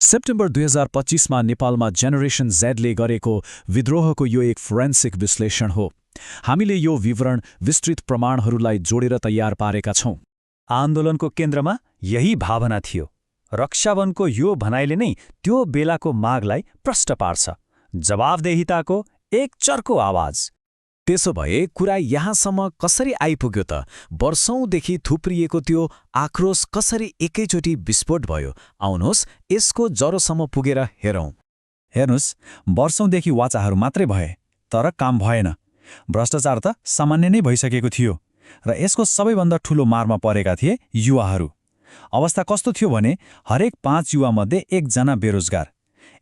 September 2025मा नेपालमा generation जेडले गरेको विद्रोहको यो एक फोरेन्सिक विश्लेषण हो। हामीले यो विवरण विस्तृत प्रमाणहरूलाई जोडेर तयार पारेका छौं। आन्दोलनको केन्द्रमा यही भावना थियो। रक्षाबन्धनको यो भनाइले नै त्यो बेलाको मागलाई प्रष्ट पार्छ। जवाफदेहिताको एक चर्को आवाज। त्यसो भए कुरा यहाँसम्म कसरी आइपुग्यो त? वर्षौंदेखि थुप्रिएको त्यो आक्रोश कसरी एकैचोटि विस्फोट भयो? आउनुहोस् यसको जरोसम्म पुगेर हेरौं। हेर्नुस्, वर्षौंदेखि वाचाहरू मात्रै भए, तर काम भएन। भ्रष्टाचार त सामान्य नै भइसकेको थियो र यसको सबैभन्दा ठूलो मारमा परेका थिए युवाहरू। अवस्था कस्तो थियो भने हरेक 5 युवामध्ये 1 जना बेरोजगार।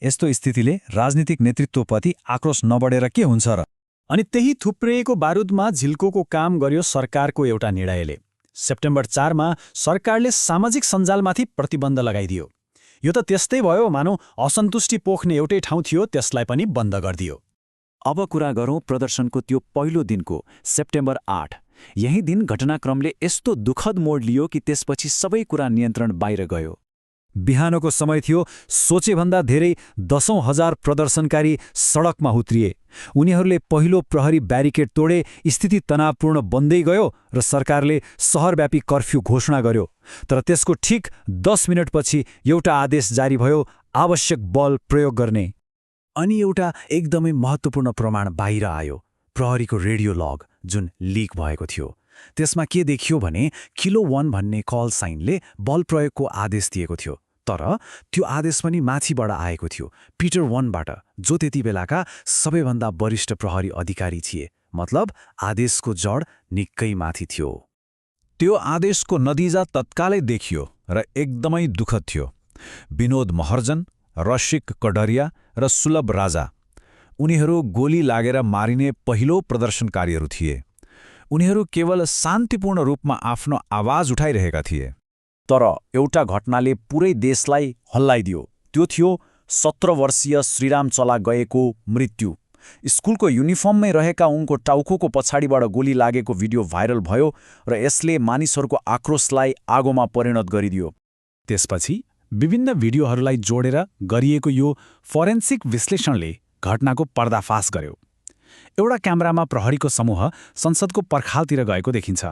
यस्तो स्थितिले राजनीतिक नेतृत्वप्रति आक्रोश नबढेर के हुन्छ र? अनि त्यही थुप्रिएको बारुदमा झिल्कोको काम गर्यो सरकारको एउटा निर्णयले। सेप्टेम्बर 4मा सरकारले सामाजिक सञ्जालमाथि प्रतिबन्ध लगाइदियो। यो त त्यस्तै भयो मानौ असन्तुष्टि पोख्ने एउटै ठाउँ थियो, त्यसलाई पनि बन्द गरिदियो। अब कुरा गरौँ प्रदर्शनको त्यो पहिलो दिनको, सेप्टेम्बर 8। यही दिन घटनाक्रमले यस्तो दुःखद मोड लियो कि त्यसपछि सबै कुरा नियन्त्रण बाहिर गयो। बिहानको समय थियो, सोचेभन्दा धेरै 10,000 प्रदर्शनकारी सडकमा उत्रिए। उनीहरूले पहिलो प्रहरी ब्यारिकेड तोडे, स्थिति तनावपूर्ण बन्दै गयो र सरकारले शहरव्यापी कर्फ्यू घोषणा गर्यो। तर त्यसको ठिक 10 मिनटपछि एउटा आदेश जारी भयो, आवश्यक बल प्रयोग गर्ने। अनि एउटा एकदमै महत्त्वपूर्ण प्रमाण बाहिर आयो, प्रहरीको रेडियो लग जुन लिक भएको थियो। त्यसमा के देखियो भने किलो 1 भन्ने कल साइनले बल प्रयोगको आदेश दिएको थियो। तर त्यो आदेश पनि माथिबाट आएको थियो, पिटर 1बाट, जो त्यति बेलाका सबैभन्दा वरिष्ठ प्रहरी अधिकारी थिए। मतलब आदेशको जड निकै माथि थियो। त्यो आदेशको नतिजा तत्कालै देखियो र एकदमै दुःखद थियो। विनोद महर्जन, रसिक कढरिया र सुलभ राजा, उनीहरू गोली लागेर मारिने पहिलो प्रदर्शनकारीहरू थिए। उनीहरू केवल शान्तिपूर्ण रूपमा आफ्नो आवाज उठाइरहेका थिए। तर एउटा घटनाले पुरै देशलाई हल्लाइदियो। त्यो थियो 17 वर्षीय श्रीराम चला गएको मृत्यु। स्कुलको युनिफर्ममै रहेका उनको टाउकोको पछाडिबाट गोली लागेको भिडियो भाइरल भयो र यसले मानिसहरूको आक्रोशलाई आगोमा परिणत गरिदियो। त्यसपछि विभिन्न भिडियोहरूलाई जोडेर गरिएको यो फोरेन्सिक विश्लेषणले घटनाको पर्दाफास गर्यो। एउटा क्यामेरामा प्रहरीको समूह संसदको पर्खालतिर गएको देखिन्छ।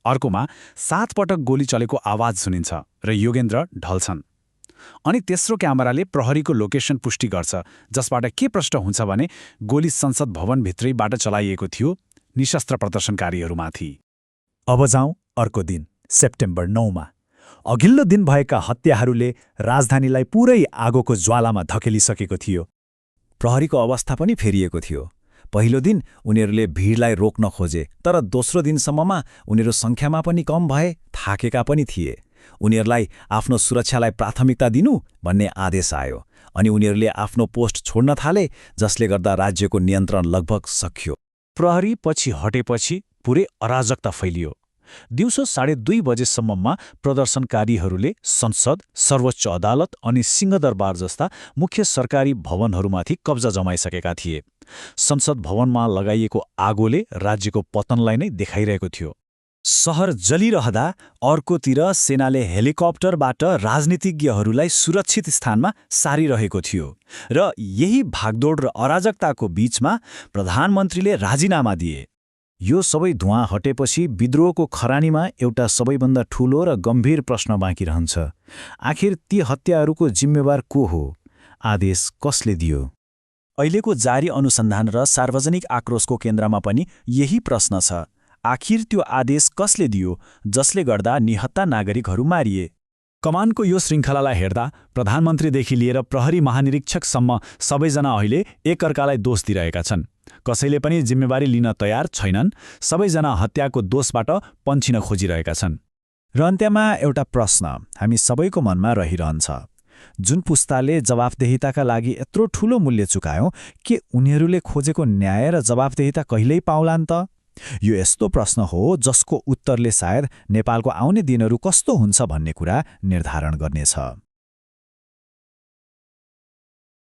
अर्कोमा 7 पटक गोली चलेको आवाज सुनिन्छ र योगेन्द्र ढल्छन्। अनि तेस्रो क्यामेराले प्रहरीको लोकेसन पुष्टि गर्छ, जसबाट के प्रष्ट हुन्छ भने गोली संसद भवनभित्रैबाट चलाइएको थियो, निशस्त्र प्रदर्शनकारीहरूमाथि। अब जाउँ अर्को दिन, सेप्टेम्बर 9मा। अघिल्लो दिन भएका हत्याहरूले राजधानीलाई पुरै आगोको ज्वालामा धकेलिसकेको थियो। प्रहरीको अवस्था पनि फेरिएको थियो। पहिलो दिन उनीहरूले भिडलाई रोक्न खोजे, तर दोस्रो दिनसम्ममा उनीहरू सङ्ख्यामा पनि कम भए, थाकेका पनि थिए। उनीहरूलाई आफ्नो सुरक्षालाई प्राथमिकता दिनु भन्ने आदेश आयो अनि उनीहरूले आफ्नो पोस्ट छोड्न थाले, जसले गर्दा राज्यको नियन्त्रण लगभग सकियो। प्रहरी पछि हटेपछि पुरै अराजकता फैलियो। दिउँसो 2:30 बजेसम्ममा प्रदर्शनकारीहरूले संसद, सर्वोच्च अदालत अनि सिंहदरबार जस्ता मुख्य सरकारी भवनहरूमाथि कब्जा जमाइसकेका थिए। संसद भवनमा लगाइएको आगोले राज्यको पतनलाई नै देखाइरहेको थियो। सहर जलिरहँदा अर्कोतिर सेनाले हेलिकप्टरबाट राजनीतिज्ञहरूलाई सुरक्षित स्थानमा सारिरहेको थियो र यही भागदौड र अराजकताको बीचमा प्रधानमन्त्रीले राजीनामा दिए। यो सबै धुवाँ हटेपछि विद्रोहको खरानीमा एउटा सबैभन्दा ठूलो र गम्भीर प्रश्न बाँकी रहन्छ। आखिर ती हत्याहरूको जिम्मेवार को हो? आदेश कसले दियो? अहिलेको जारी अनुसन्धान र सार्वजनिक आक्रोशको केन्द्रमा पनि यही प्रश्न छ। आखिर त्यो आदेश कसले दियो जसले गर्दा निहत्था नागरिकहरू मारिए? कमानको यो श्रृङ्खलालाई हेर्दा प्रधानमन्त्रीदेखि लिएर प्रहरी महानिरीक्षकसम्म सबैजना अहिले एकअर्कालाई दोष दिइरहेका छन्। कसैले पनि जिम्मेवारी लिन तयार छैनन्। सबैजना हत्याको दोषबाट पन्छिन खोजिरहेका छन्। र अन्त्यमा एउटा प्रश्न हामी सबैको मनमा रहिरहन्छ। जुन पुस्ताले जवाफदेहिताका लागि यत्रो ठूलो मूल्य चुकायो, के उनीहरूले खोजेको न्याय र जवाफदेहिता कहिल्यै पाउलान् त? यो यस्तो प्रश्न हो जसको उत्तरले सायद नेपालको आउने दिनहरू कस्तो हुन्छ भन्ने कुरा निर्धारण गर्नेछ।